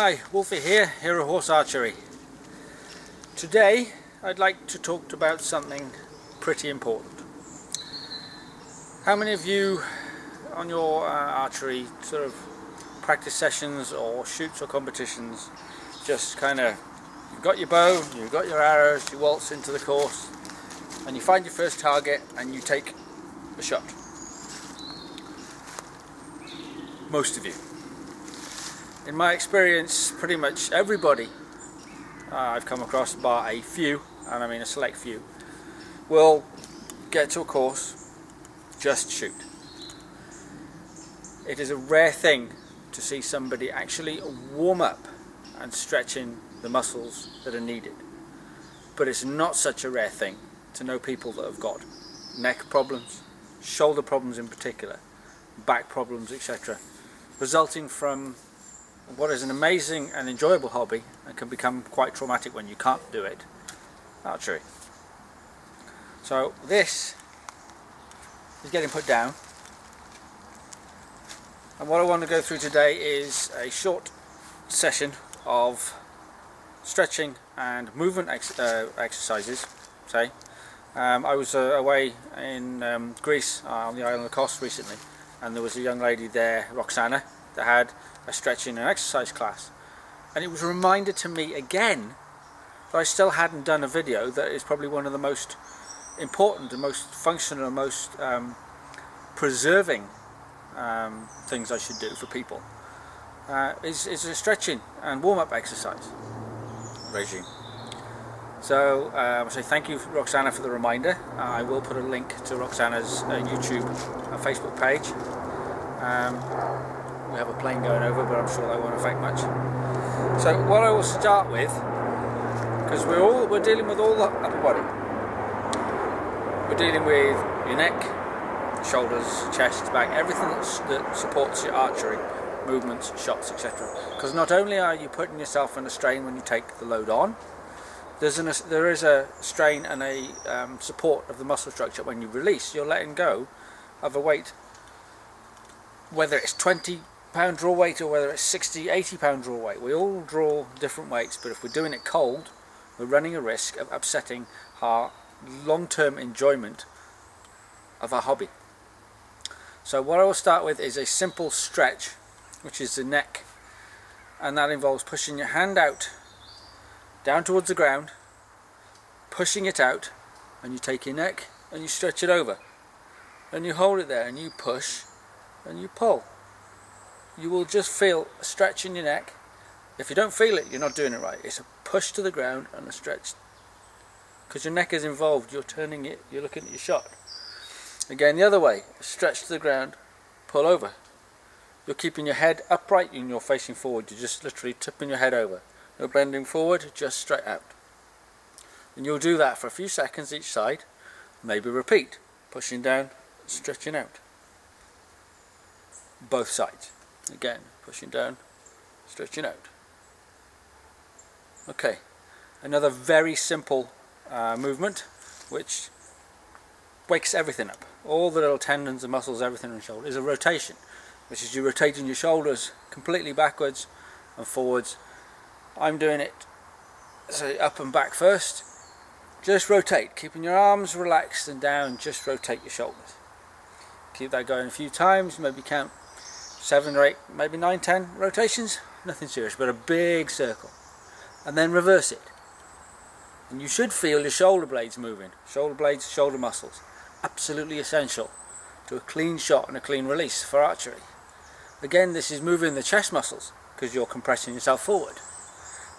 Hi, Wolfie here, Hero Horse Archery. Today I'd like to talk about something pretty important. How many of you on your archery sort of practice sessions or shoots or competitions just kind of, you've got your bow, you've got your arrows, you waltz into the course and you find your first target and you take a shot? Most of you. In my experience, pretty much everybody I've come across, bar a few, and I mean a select few, will get to a course, just shoot. It is a rare thing to see somebody actually warm up and stretching the muscles that are needed. But it's not such a rare thing to know people that have got neck problems, shoulder problems in particular, back problems, etc., resulting from what is an amazing and enjoyable hobby and can become quite traumatic when you can't do it: archery. So this is getting put down, and what I want to go through today is a short session of stretching and movement exercises. I was away in Greece on the island of Kos recently, and there was a young lady there, Roxana, that had a stretching and exercise class, and it was a reminder to me again that I still hadn't done a video that is probably one of the most important and most functional and most preserving things I should do for people, is a stretching and warm-up exercise regime. So I say thank you, Roxana, for the reminder. I will put a link to Roxana's YouTube and Facebook page. We have a plane going over, but I'm sure that won't affect much. So what I will start with, because we're dealing with all the upper body. We're dealing with your neck, shoulders, chest, back, everything that supports your archery movements, shots, etc. Because not only are you putting yourself under strain when you take the load on, there is a strain and a support of the muscle structure when you release. You're letting go of a weight, whether it's 20-pound draw weight or whether it's 60-80-pound draw weight. We all draw different weights, but if we're doing it cold, we're running a risk of upsetting our long-term enjoyment of our hobby. So what I will start with is a simple stretch, which is the neck, and that involves pushing your hand out down towards the ground, pushing it out, and you take your neck and you stretch it over, and you hold it there and you push and you pull. You will just feel a stretch in your neck. If you don't feel it, you're not doing it right. It's a push to the ground and a stretch, because your neck is involved. You're turning it, you're looking at your shot. Again, the other way, stretch to the ground, pull over. You're keeping your head upright and you're facing forward. You're just literally tipping your head over. No bending forward, just straight out. And you'll do that for a few seconds each side. Maybe repeat, pushing down, stretching out. Both sides. Again, pushing down, stretching out. Okay, another very simple movement which wakes everything up. All the little tendons and muscles, everything in the shoulder, is a rotation, which is you rotating your shoulders completely backwards and forwards. I'm doing it so up and back first. Just rotate, keeping your arms relaxed and down, just rotate your shoulders. Keep that going a few times, maybe count 7 or 8, maybe 9, 10 rotations, nothing serious, but a big circle. And then reverse it. And you should feel your shoulder blades moving. Shoulder blades, shoulder muscles. Absolutely essential to a clean shot and a clean release for archery. Again, this is moving the chest muscles, because you're compressing yourself forward.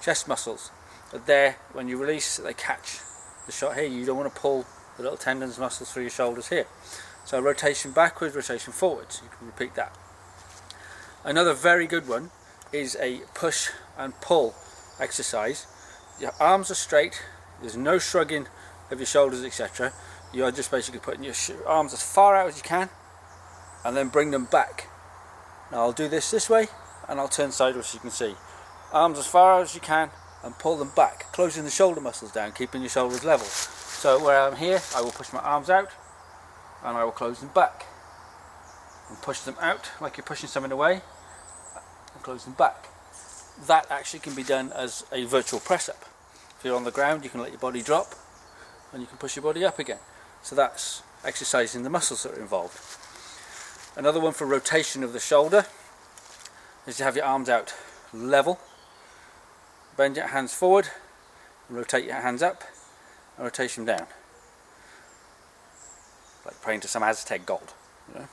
Chest muscles are there when you release, they catch the shot here. You don't want to pull the little tendons, muscles through your shoulders here. So rotation backwards, rotation forwards. You can repeat that. Another very good one is a push and pull exercise. Your arms are straight, there's no shrugging of your shoulders, etc. You are just basically putting your arms as far out as you can and then bring them back. Now I'll do this way and I'll turn sideways so you can see. Arms as far out as you can and pull them back, closing the shoulder muscles down, keeping your shoulders level. So where I'm here, I will push my arms out and I will close them back. And push them out like you're pushing something away and close them back. that actually can be done as a virtual press up. If you're on the ground, you can let your body drop and you can push your body up again. So that's exercising the muscles that are involved. Another one for rotation of the shoulder is to have your arms out level, bend your hands forward, rotate your hands up and rotation down, like praying to some Aztec god, you know?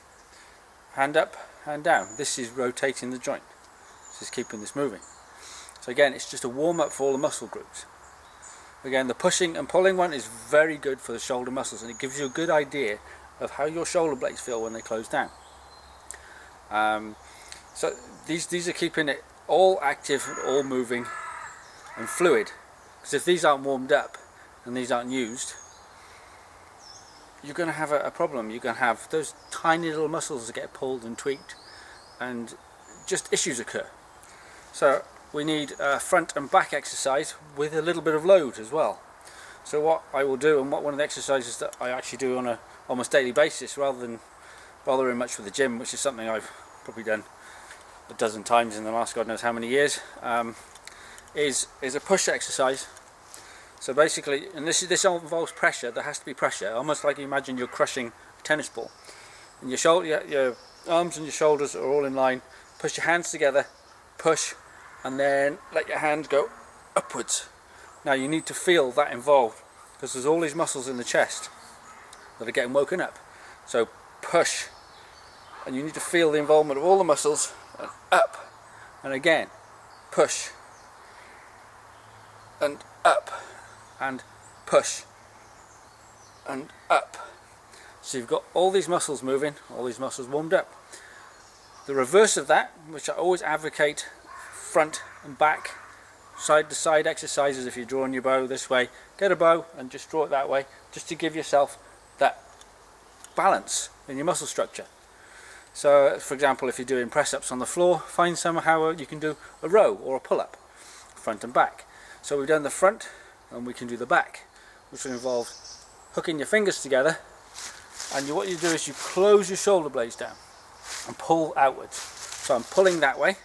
Hand up, hand down. This is rotating the joint. This is keeping this moving. So again, it's just a warm up for all the muscle groups. Again, the pushing and pulling one is very good for the shoulder muscles, and it gives you a good idea of how your shoulder blades feel when they close down. So these are keeping it all active, all moving and fluid. Because if these aren't warmed up and these aren't used, you're going to have a problem. You're going to have those tiny little muscles that get pulled and tweaked, and just issues occur. So we need a front and back exercise with a little bit of load as well. So what I will do, and what one of the exercises that I actually do on a almost daily basis, rather than bothering much with the gym, which is something I've probably done a dozen times in the last God knows how many years, is a push exercise. So basically, and this involves pressure. There has to be pressure, almost like you imagine you're crushing a tennis ball. And your arms and your shoulders are all in line. Push your hands together, push, and then let your hands go upwards. Now you need to feel that involved, because there's all these muscles in the chest that are getting woken up. So push, and you need to feel the involvement of all the muscles, and up, and again, push, and up, and push, and up. So you've got all these muscles moving, all these muscles warmed up. The reverse of that, which I always advocate, front and back, side to side exercises. If you're drawing your bow this way, get a bow and just draw it that way, just to give yourself that balance in your muscle structure. So for example, if you're doing press ups on the floor, find somehow you can do a row or a pull up, front and back. So we've done the front and we can do the back, which will involve hooking your fingers together, and what you do is you close your shoulder blades down and pull outwards. So I'm pulling that way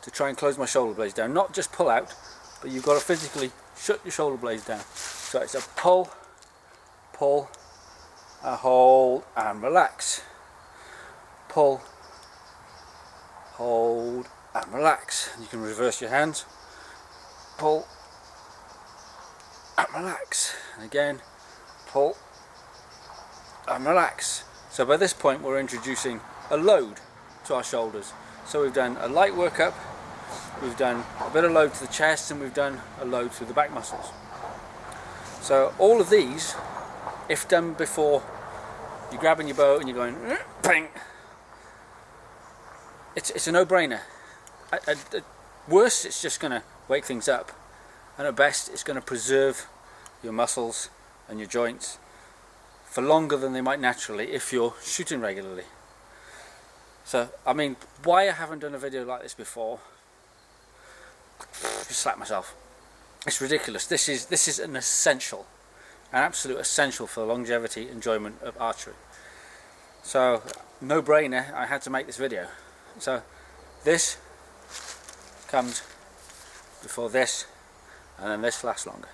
to try and close my shoulder blades down, not just pull out, but you've got to physically shut your shoulder blades down. So it's a pull, pull, a hold and relax, pull, hold and relax. You can reverse your hands, pull and relax, and again pull and relax. So by this point we're introducing a load to our shoulders. So we've done a light workup, we've done a bit of load to the chest, and we've done a load through the back muscles. So all of these, if done before you're grabbing your bow and you're going bang, it's a no-brainer. At worst, it's just going to wake things up, and at best it's going to preserve your muscles and your joints for longer than they might naturally if you're shooting regularly. So I mean, why I haven't done a video like this before, just slap myself. It's ridiculous. This is an essential, an absolute essential for the longevity enjoyment of archery. So no brainer, I had to make this video. So this comes before this, and then this lasts longer.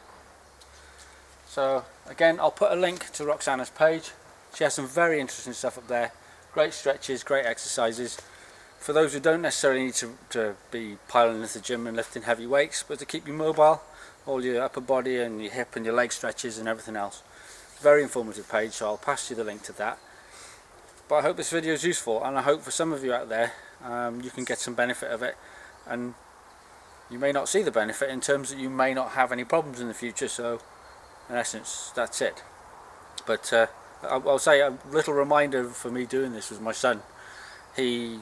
So again, I'll put a link to Roxana's page. She has some very interesting stuff up there. Great stretches, great exercises. For those who don't necessarily need to be piling into the gym and lifting heavy weights, but to keep you mobile, all your upper body and your hip and your leg stretches and everything else. Very informative page, so I'll pass you the link to that. But I hope this video is useful, and I hope for some of you out there you can get some benefit of it, and you may not see the benefit in terms that you may not have any problems in the future. So in essence, that's it. But I'll say a little reminder for me doing this was my son. He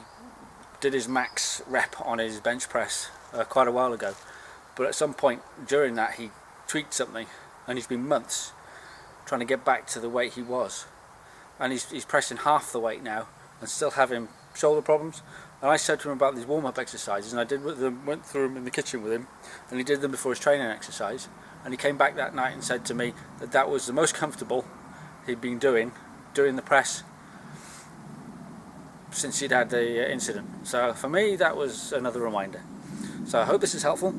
did his max rep on his bench press quite a while ago, but at some point during that he tweaked something, and he's been months trying to get back to the weight he was, and he's pressing half the weight now and still having shoulder problems. And I said to him about these warm-up exercises, and I went through them in the kitchen with him, and he did them before his training exercise, and he came back that night and said to me that that was the most comfortable he'd been doing the press since he'd had the incident. So for me, that was another reminder. So I hope this is helpful.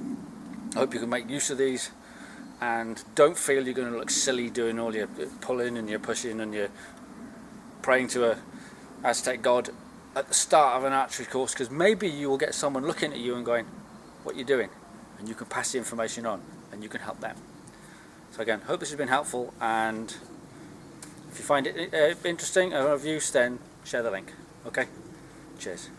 I hope you can make use of these, and don't feel you're going to look silly doing all your pulling and your pushing and your praying to a Aztec god at the start of an archery course, because maybe you will get someone looking at you and going, what are you doing? And you can pass the information on and you can help them. So again, hope this has been helpful, and if you find it interesting or of use, then share the link. Okay, cheers.